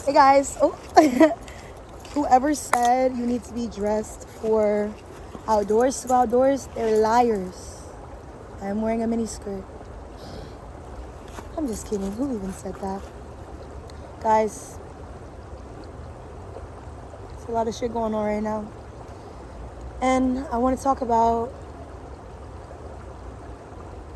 Hey guys, oh, whoever said you need to be dressed for outdoors to go outdoors, they're liars. I'm wearing a mini skirt. I'm just kidding. Who even said that? Guys, there's a lot of shit going on right now. And I want to talk about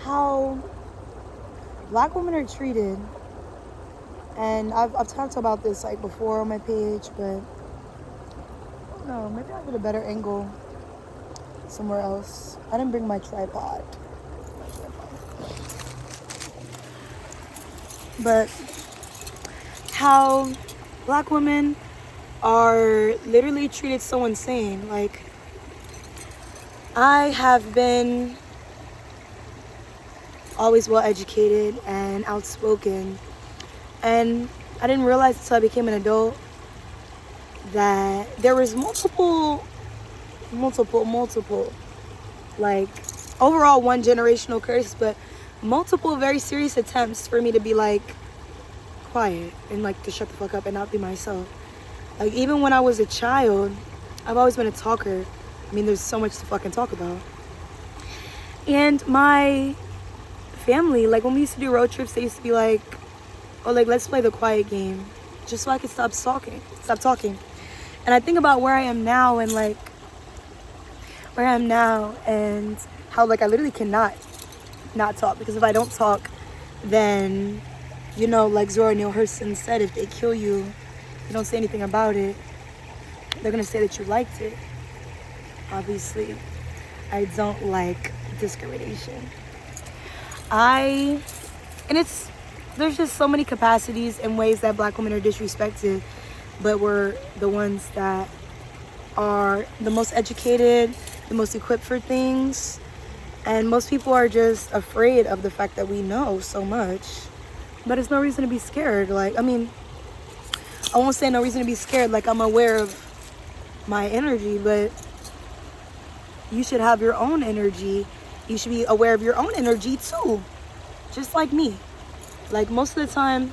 how black women are treated. And I've talked about this like before on my page, but I don't know, maybe I'll get a better angle somewhere else. I didn't bring my tripod. But how black women are literally treated so insane. Like, I have been always well educated and outspoken, and I didn't realize until I became an adult that there was multiple, like, overall one generational curse, but multiple very serious attempts for me to be like quiet and like to shut the fuck up and not be myself. Like, even when I was a child, I've always been a talker. I mean, there's so much to fucking talk about. And my family, like, when we used to do road trips, they used to be like, oh, like, let's play the quiet game, just so I could stop talking. And I think about where I am now and how, like, I literally cannot not talk, because if I don't talk, then, you know, like Zora Neale Hurston said, if they kill you, you don't say anything about it, they're gonna say that you liked it. Obviously, I don't like discrimination. There's just so many capacities and ways that black women are disrespected, but we're the ones that are the most educated, the most equipped for things, and most people are just afraid of the fact that we know so much. But it's no reason to be scared. Like, I mean, I won't say no reason to be scared, like, I'm aware of my energy, but you should have your own energy. You should be aware of your own energy too, just like me. Like, most of the time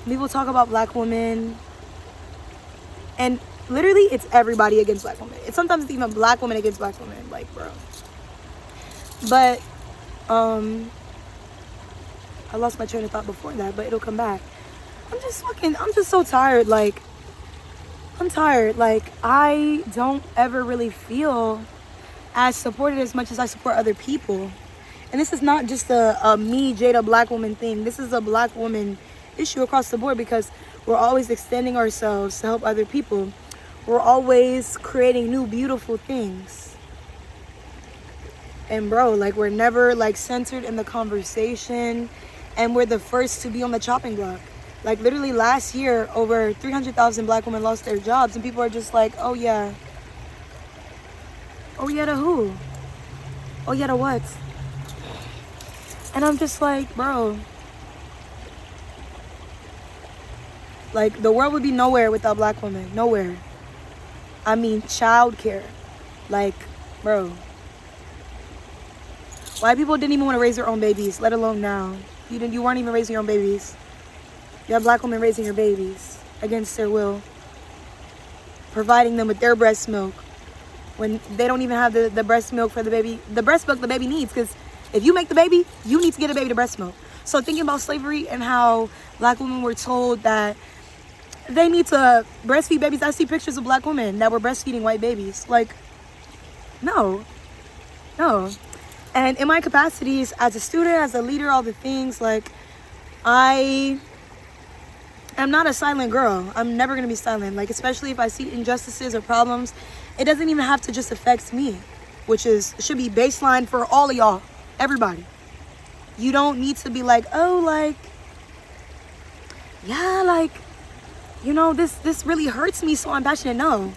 people talk about black women, and literally it's everybody against black women. It's sometimes even black women against black women, like, bro. But I lost my train of thought before that, but it'll come back. I'm just so tired. Like, I'm tired. Like, I don't ever really feel as supported as much as I support other people. And this is not just a me, Jada, black woman thing. This is a black woman issue across the board, because we're always extending ourselves to help other people. We're always creating new, beautiful things. And bro, like, we're never like centered in the conversation, and we're the first to be on the chopping block. Like, literally last year, over 300,000 black women lost their jobs, and people are just like, oh yeah. Oh yeah, to who? Oh yeah, to what? And I'm just like, bro, like, the world would be nowhere without black women. Nowhere. I mean, childcare. Like, bro, white people didn't even want to raise their own babies, let alone now. You weren't even raising your own babies. You have black women raising your babies against their will, providing them with their breast milk when they don't even have the breast milk for the baby, the breast milk the baby needs. Because if you make the baby, you need to get a baby to breast milk. So thinking about slavery and how black women were told that they need to breastfeed babies. I see pictures of black women that were breastfeeding white babies. Like, no. And in my capacities as a student, as a leader, all the things, like, I am not a silent girl. I'm never going to be silent. Like, especially if I see injustices or problems, it doesn't even have to just affect me, which should be baseline for all of y'all, everybody. You don't need to be like, oh, like, yeah, like, you know, this really hurts me, so I'm passionate. No.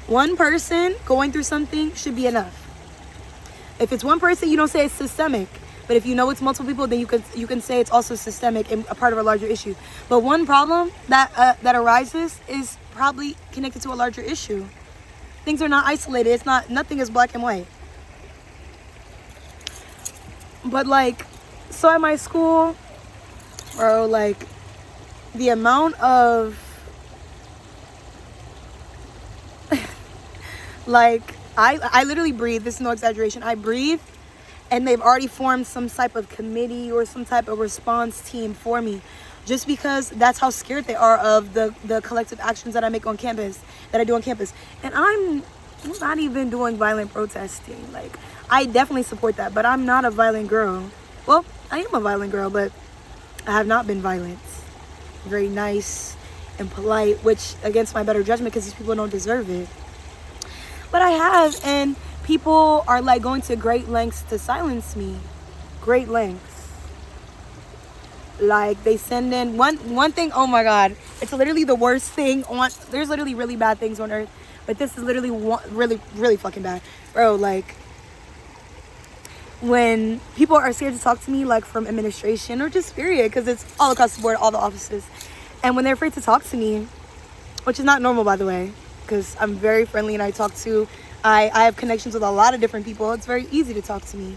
One person going through something should be enough. If it's one person, you don't say it's systemic. But if you know it's multiple people, then you can say it's also systemic and a part of a larger issue. But one problem that arises is probably connected to a larger issue. Things are not isolated. Nothing is black and white. But like, so at my school, bro, like, the amount of Like, I literally breathe. This is no exaggeration. I breathe, and they've already formed some type of committee or some type of response team for me, just because that's how scared they are of the collective actions that I make on campus, that I do on campus. And I'm not even doing violent protesting. Like, I definitely support that, but I'm not a violent girl. Well, I am a violent girl, but I have not been violent. Very nice and polite, which against my better judgment, because these people don't deserve it. But I have, and people are like going to great lengths to silence me. Great lengths. Like, they send in one thing. Oh my god, it's literally the worst thing on. There's literally really bad things on earth, but this is literally really fucking bad, bro. Like, when people are scared to talk to me, like from administration or just period, because it's all across the board, all the offices, and when they're afraid to talk to me, which is not normal, by the way, because I'm very friendly and I have connections with a lot of different people. It's very easy to talk to me.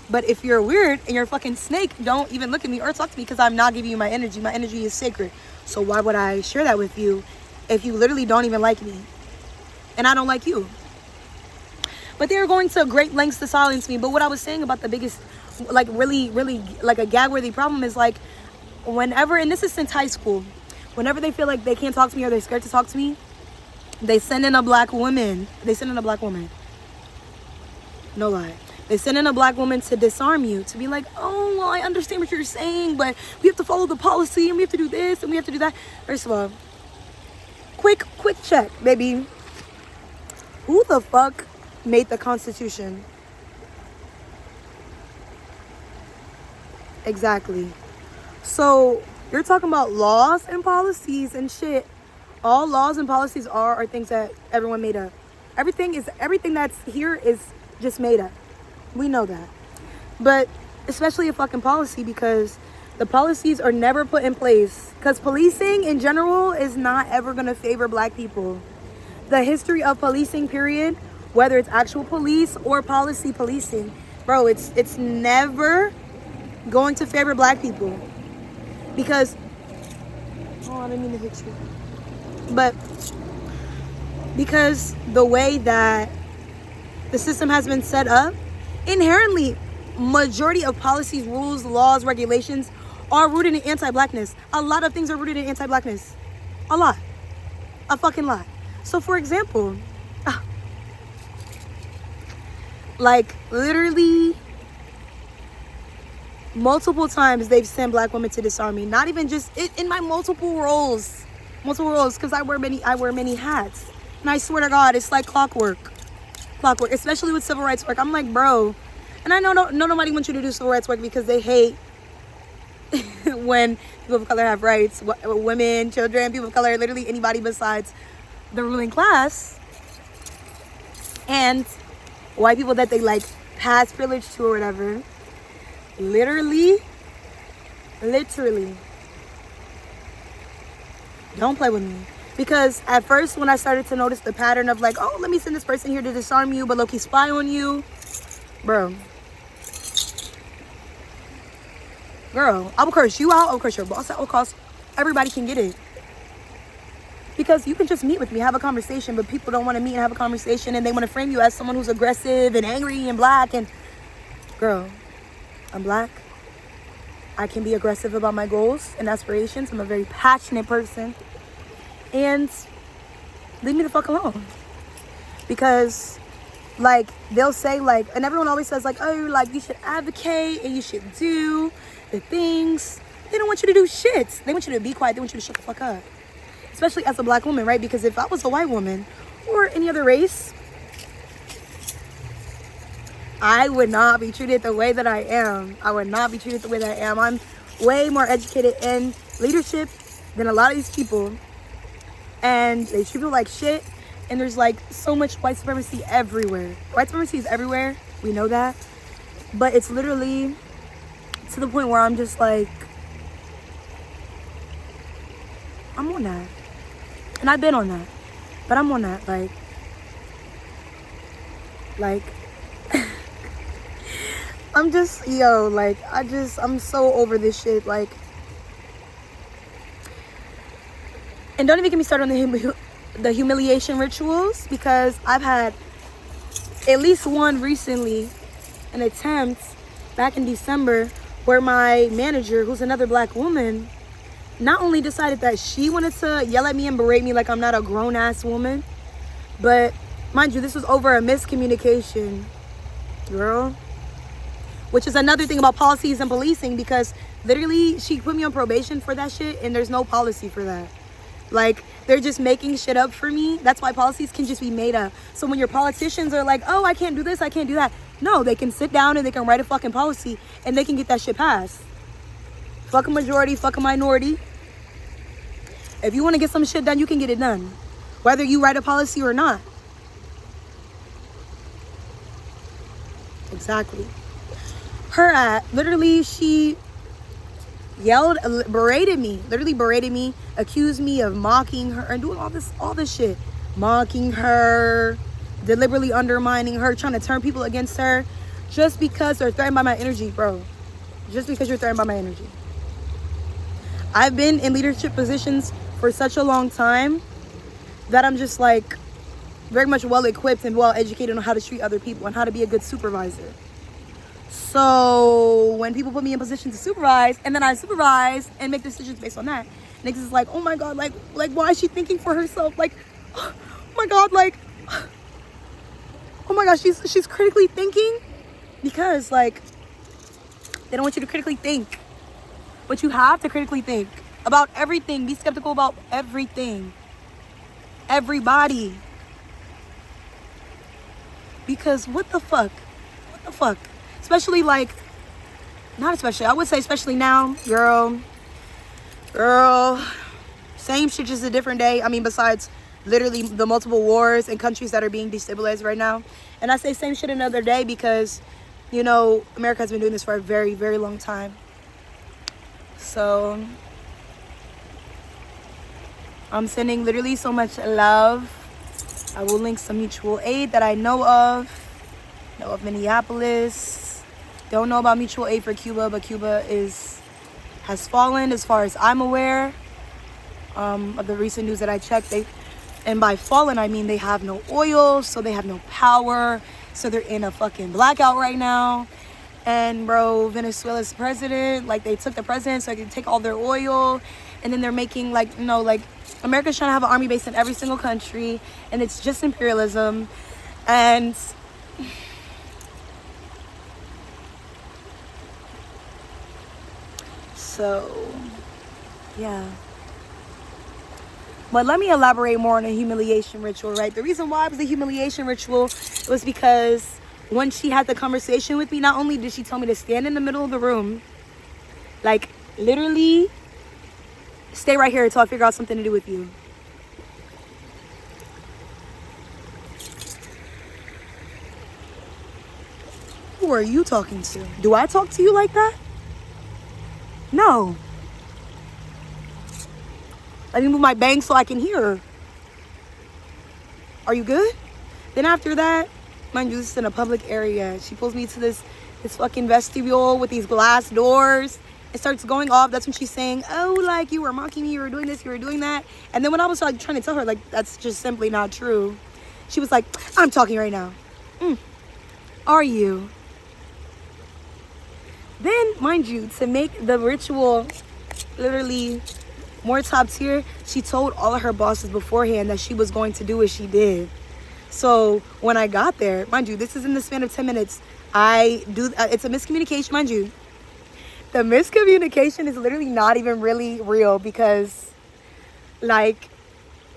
But if you're weird and you're a fucking snake, don't even look at me or talk to me, because I'm not giving you my energy. My energy is sacred. So why would I share that with you if you literally don't even like me and I don't like you? But they're going to great lengths to silence me. But what I was saying about the biggest, like, really like a gag-worthy problem is, like, whenever, and this is since high school, whenever they feel like they can't talk to me or they're scared to talk to me, they send in a black woman. No lie. They send in a black woman to disarm you, to be like, oh, well, I understand what you're saying, but we have to follow the policy, and we have to do this, and we have to do that. First of all, quick check, baby. Who the fuck made the Constitution? Exactly. So you're talking about laws and policies and shit. All laws and policies are things that everyone made up. Everything that's here is just made up. We know that. But especially a fucking policy, because the policies are never put in place. Because policing in general is not ever going to favor black people. The history of policing, period, whether it's actual police or policy policing, bro, it's never going to favor black people. Because, oh, I didn't mean to hit you. But because the way that the system has been set up, inherently, majority of policies, rules, laws, regulations are rooted in anti-blackness. A lot of things are rooted in anti-blackness. A lot. A fucking lot. So, for example, like, literally multiple times they've sent black women to disarm me. Not even just in my multiple roles, because I wear many hats. And I swear to God, it's like clockwork, especially with civil rights work. I'm like, bro, and I know nobody wants you to do civil rights work, because they hate when people of color have rights. Women, children, people of color, literally anybody besides the ruling class, and white people that they like pass privilege to or whatever. Literally, don't play with me. Because at first, when I started to notice the pattern of like, oh, let me send this person here to disarm you, but low-key spy on you, bro, girl, I will curse you out, I will curse your boss out, I will cause everybody can get it. Because you can just meet with me, have a conversation, but people don't want to meet and have a conversation, and they want to frame you as someone who's aggressive and angry and black. And girl, I'm black. I can be aggressive about my goals and aspirations. I'm a very passionate person. And leave me the fuck alone. Because, like, they'll say, like, and everyone always says, like, oh, like, you should advocate and you should do the things. They don't want you to do shit. They want you to be quiet. They want you to shut the fuck up. Especially as a black woman, right? Because if I was a white woman or any other race, I would not be treated the way that I am. I'm way more educated in leadership than a lot of these people. And they treat people like shit. And there's like so much white supremacy everywhere. White supremacy is everywhere. We know that. But it's literally to the point where I'm just like, I'm on that. And I've been on that. But I'm on that. Like, I'm just, I'm so over this shit. Like, and don't even get me started on the humiliation rituals, because I've had at least one recently, an attempt back in December where my manager, who's another black woman, not only decided that she wanted to yell at me and berate me like I'm not a grown-ass woman, but mind you, this was over a miscommunication, girl. Which is another thing about policies and policing, because literally she put me on probation for that shit and there's no policy for that. Like, they're just making shit up for me. That's why policies can just be made up. So when your politicians are like, oh, I can't do this, I can't do that. No, they can sit down and they can write a fucking policy and they can get that shit passed. Fuck a majority, fuck a minority. If you want to get some shit done, you can get it done. Whether you write a policy or not. Exactly. Literally, she yelled, berated me, accused me of mocking her and doing all this shit. Mocking her, deliberately undermining her, trying to turn people against her just because they're threatened by my energy, bro. Just because you're threatened by my energy. I've been in leadership positions for such a long time that I'm just like very much well equipped and well educated on how to treat other people and how to be a good supervisor. So when people put me in position to supervise and then I supervise and make decisions based on that, niggas is like, oh my God, like why is she thinking for herself? Like, oh my God, like, oh my gosh, she's critically thinking, because like they don't want you to critically think, but you have to critically think about everything. Be skeptical about everything, everybody, because what the fuck, especially like, not especially, I would say especially now, girl, same shit, just a different day. I mean, besides literally the multiple wars and countries that are being destabilized right now. And I say same shit another day because, you know, America has been doing this for a very, very long time. So I'm sending literally so much love. I will link some mutual aid that I know of Minneapolis. Don't know about mutual aid for Cuba, but Cuba has fallen as far as I'm aware. Of the recent news that I checked, and by fallen I mean they have no oil, so they have no power, so they're in a fucking blackout right now. And bro, Venezuela's president, like, they took the president so they could take all their oil, and then they're making like, you know, like, America's trying to have an army base in every single country, and it's just imperialism. And so yeah. But let me elaborate more on the humiliation ritual, right? The reason why it was a humiliation ritual was because when she had the conversation with me, not only did she tell me to stand in the middle of the room, like literally stay right here until I figure out something to do with you. Who are you talking to? Do I talk to you like that? No. Let me move my bangs so I can hear her. Are you good? Then after that, mind you, this is in a public area. She pulls me to this fucking vestibule with these glass doors. It starts going off. That's when she's saying, oh, like, you were mocking me, you were doing this, you were doing that. And then when I was like trying to tell her, like, that's just simply not true, she was like, I'm talking right now. Are you? Then, mind you, to make the ritual literally more top tier, she told all of her bosses beforehand that she was going to do what she did. So when I got there, mind you, this is in the span of 10 minutes. It's a miscommunication, mind you. The miscommunication is literally not even really real because, like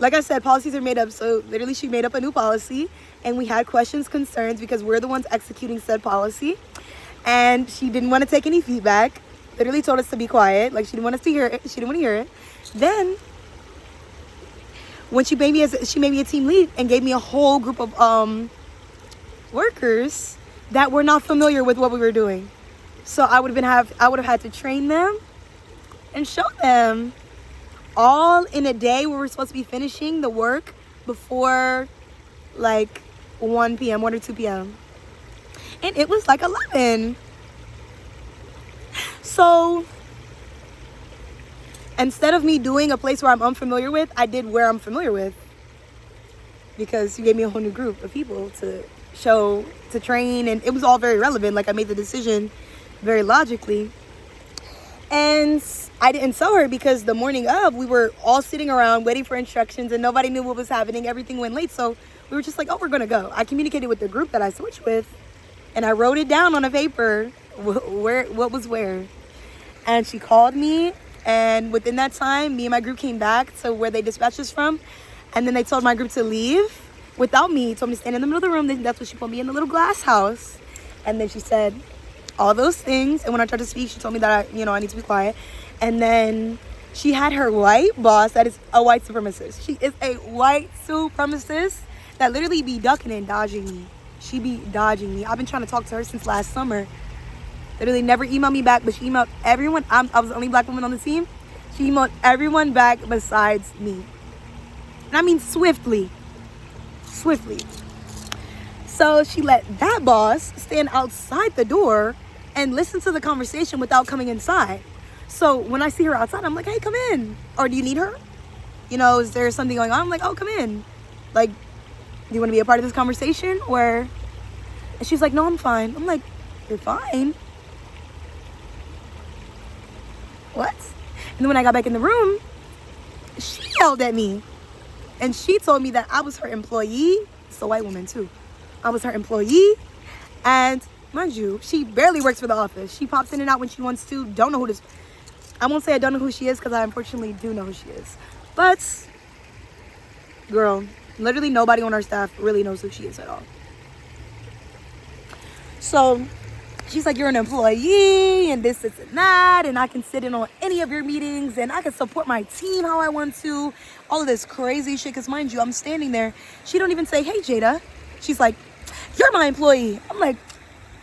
I said, policies are made up. So literally she made up a new policy and we had questions, concerns, because we're the ones executing said policy. And she didn't want to take any feedback. Literally told us to be quiet. Like, she didn't want us to hear it. She didn't want to hear it. Then, when she made me a team lead and gave me a whole group of workers that were not familiar with what we were doing. So I would have had to train them and show them all in a day where we're supposed to be finishing the work before like 1 p.m., 1 or 2 p.m. And it was like 11. So instead of me doing a place where I'm unfamiliar with, I did where I'm familiar with. Because you gave me a whole new group of people to show to train, and it was all very relevant. Like, I made the decision very logically. And I didn't tell her because the morning of, we were all sitting around waiting for instructions and nobody knew what was happening. Everything went late. So we were just like, oh, we're going to go. I communicated with the group that I switched with, and I wrote it down on a paper, what was where. And she called me, and within that time, me and my group came back to where they dispatched us from. And then they told my group to leave without me, told me to stand in the middle of the room. Then that's when she put me in the little glass house. And then she said all those things. And when I tried to speak, she told me that I need to be quiet. And then she had her white boss that is a white supremacist. She is a white supremacist that literally be ducking and dodging me. She be dodging me. I've been trying to talk to her since last summer. Literally never emailed me back, but she emailed everyone. I was the only black woman on the team. She emailed everyone back besides me. And I mean swiftly. So she let that boss stand outside the door and listen to the conversation without coming inside. So when I see her outside, I'm like, hey, come in. Or do you need her? Is there something going on? I'm like, oh, come in. Like, do you want to be a part of this conversation? And she's like, no, I'm fine. I'm like, you're fine? What? And then when I got back in the room, she yelled at me. And she told me that I was her employee. It's a white woman, too. I was her employee. And mind you, she barely works for the office. She pops in and out when she wants to. Don't know who this... I won't say I don't know who she is because I unfortunately do know who she is. But, girl, literally nobody on our staff really knows who she is at all. So, she's like, you're an employee and this and that, and I can sit in on any of your meetings and I can support my team how I want to. All of this crazy shit, because mind you, I'm standing there. She don't even say, hey, Jada. She's like, you're my employee. I'm like,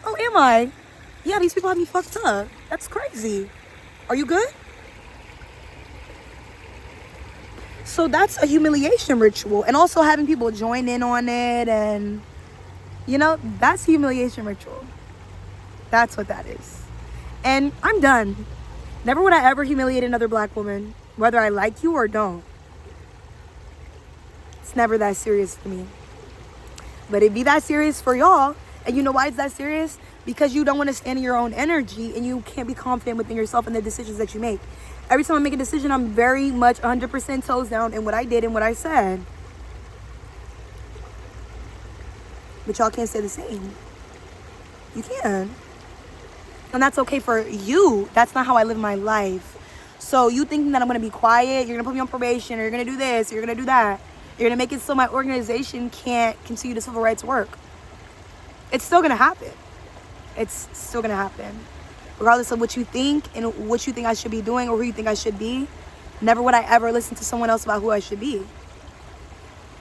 oh, am I? Yeah, these people have me fucked up. That's crazy. Are you good? So that's a humiliation ritual. And also having people join in on it. And, that's humiliation ritual. That's what that is. And I'm done. Never would I ever humiliate another black woman, whether I like you or don't. It's never that serious to me. But it'd be that serious for y'all. And you know why it's that serious? Because you don't want to stand in your own energy and you can't be confident within yourself and the decisions that you make. Every time I make a decision, I'm very much 100% toes down in what I did and what I said. But y'all can't say the same. You can. And that's okay for you. That's not how I live my life. So you thinking that I'm going to be quiet, you're going to put me on probation, or you're going to do this, or you're going to do that. You're going to make it so my organization can't continue the civil rights work. It's still going to happen. It's still going to happen. Regardless of what you think and what you think I should be doing or who you think I should be, never would I ever listen to someone else about who I should be.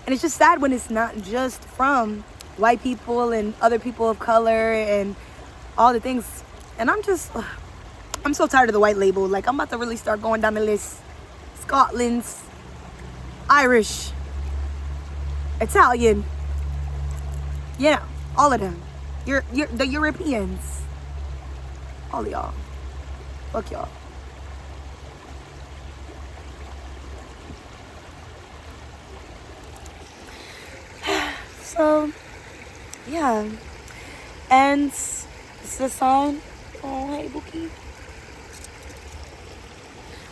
And it's just sad when it's not just from white people and other people of color and all the things. And I'm so tired of the white label. Like, I'm about to really start going down the list. Scotland's, Irish, Italian, all of them. You're the Europeans. All of y'all. Fuck y'all. So, yeah. And this is a sign. Oh, hey, Bookie.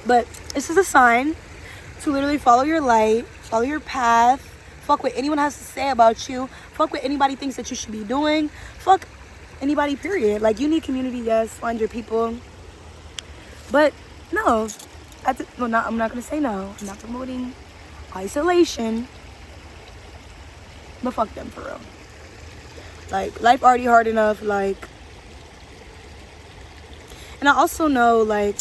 But this is a sign to literally follow your light, follow your path. Fuck what anyone has to say about you. Fuck what anybody thinks that you should be doing. Fuck anybody, period. Like, you need community, yes. Find your people. But, no. I'm not going to say no. I'm not promoting isolation. But fuck them, for real. Like, life already hard enough. Like, and I also know, like,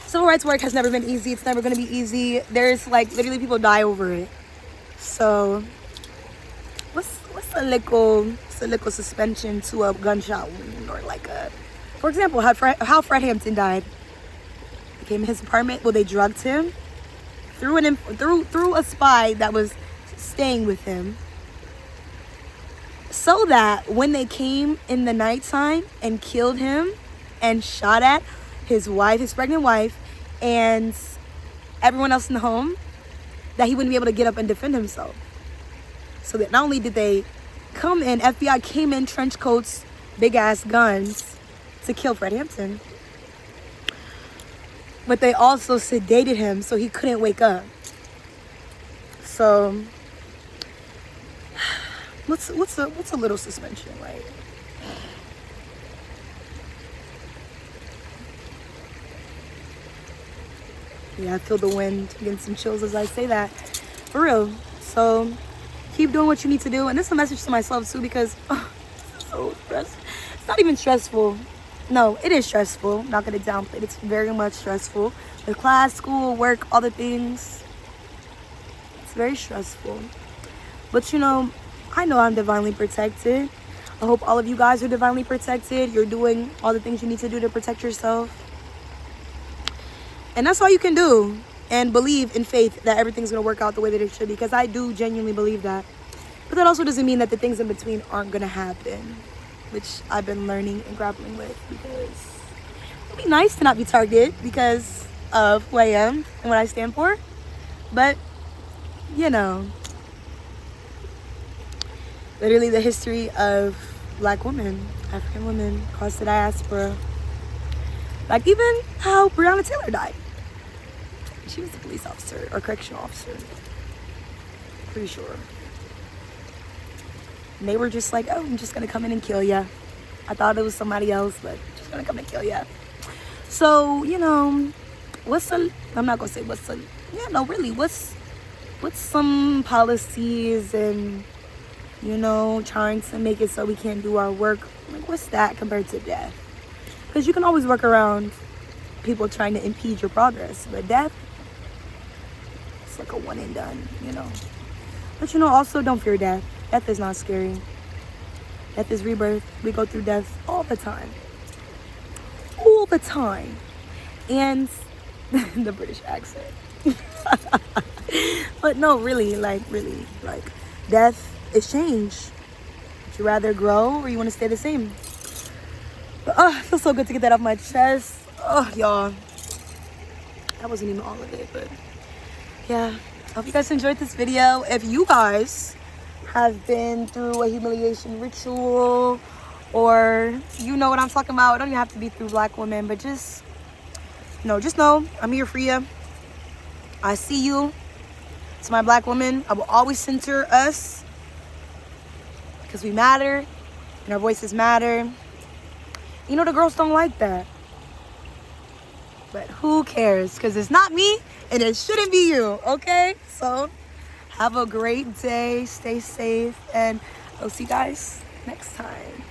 civil rights work has never been easy. It's never going to be easy. There's, like, literally people die over it. So, what's a little suspension to a gunshot wound, or like for example, how Fred Hampton died. He came in his apartment. Well, they drugged him through a spy that was staying with him, so that when they came in the nighttime and killed him and shot at his pregnant wife, and everyone else in the home, that he wouldn't be able to get up and defend himself. So that not only did they come in, FBI came in, trench coats, big ass guns to kill Fred Hampton. But they also sedated him so he couldn't wake up. So what's a little suspension, right? Yeah, I feel the wind, getting some chills as I say that. For real. So keep doing what you need to do. And this is a message to myself too, because it's so stressful. It's not even stressful. No, it is stressful. Not gonna downplay it. It's very much stressful. The class, school, work, all the things. It's very stressful. But you know, I know I'm divinely protected. I hope all of you guys are divinely protected. You're doing all the things you need to do to protect yourself. And that's all you can do. And believe in faith that everything's going to work out the way that it should. Because I do genuinely believe that. But that also doesn't mean that the things in between aren't going to happen. Which I've been learning and grappling with. Because it'd be nice to not be targeted because of who I am and what I stand for. But, you know, literally the history of Black women, African women across the diaspora. Like even how Breonna Taylor died. She was a police officer or correctional officer. Pretty sure. And they were just like, oh, I'm just gonna come in and kill ya. I thought it was somebody else, but just gonna come and kill ya. So, you know, I'm not gonna say really, what's some policies and, you know, trying to make it so we can't do our work. Like, what's that compared to death? Because you can always work around people trying to impede your progress. But death, it's like a one and done, you know. But, you know, also don't fear death. Death is not scary. Death is rebirth. We go through death all the time. All the time. And the British accent. But no, really, like, death is change. Would you rather grow or you want to stay the same? But, it feels so good to get that off my chest. Oh, y'all. That wasn't even all of it, but yeah. I hope you guys enjoyed this video. If you guys have been through a humiliation ritual, or you know what I'm talking about, it don't even have to be through Black women, but just know I'm here for you. I see you. To my Black women, I will always center us because we matter and our voices matter. You know, the girls don't like that, but who cares? Because it's not me and it shouldn't be you. Okay, so have a great day, stay safe, and I'll see you guys next time.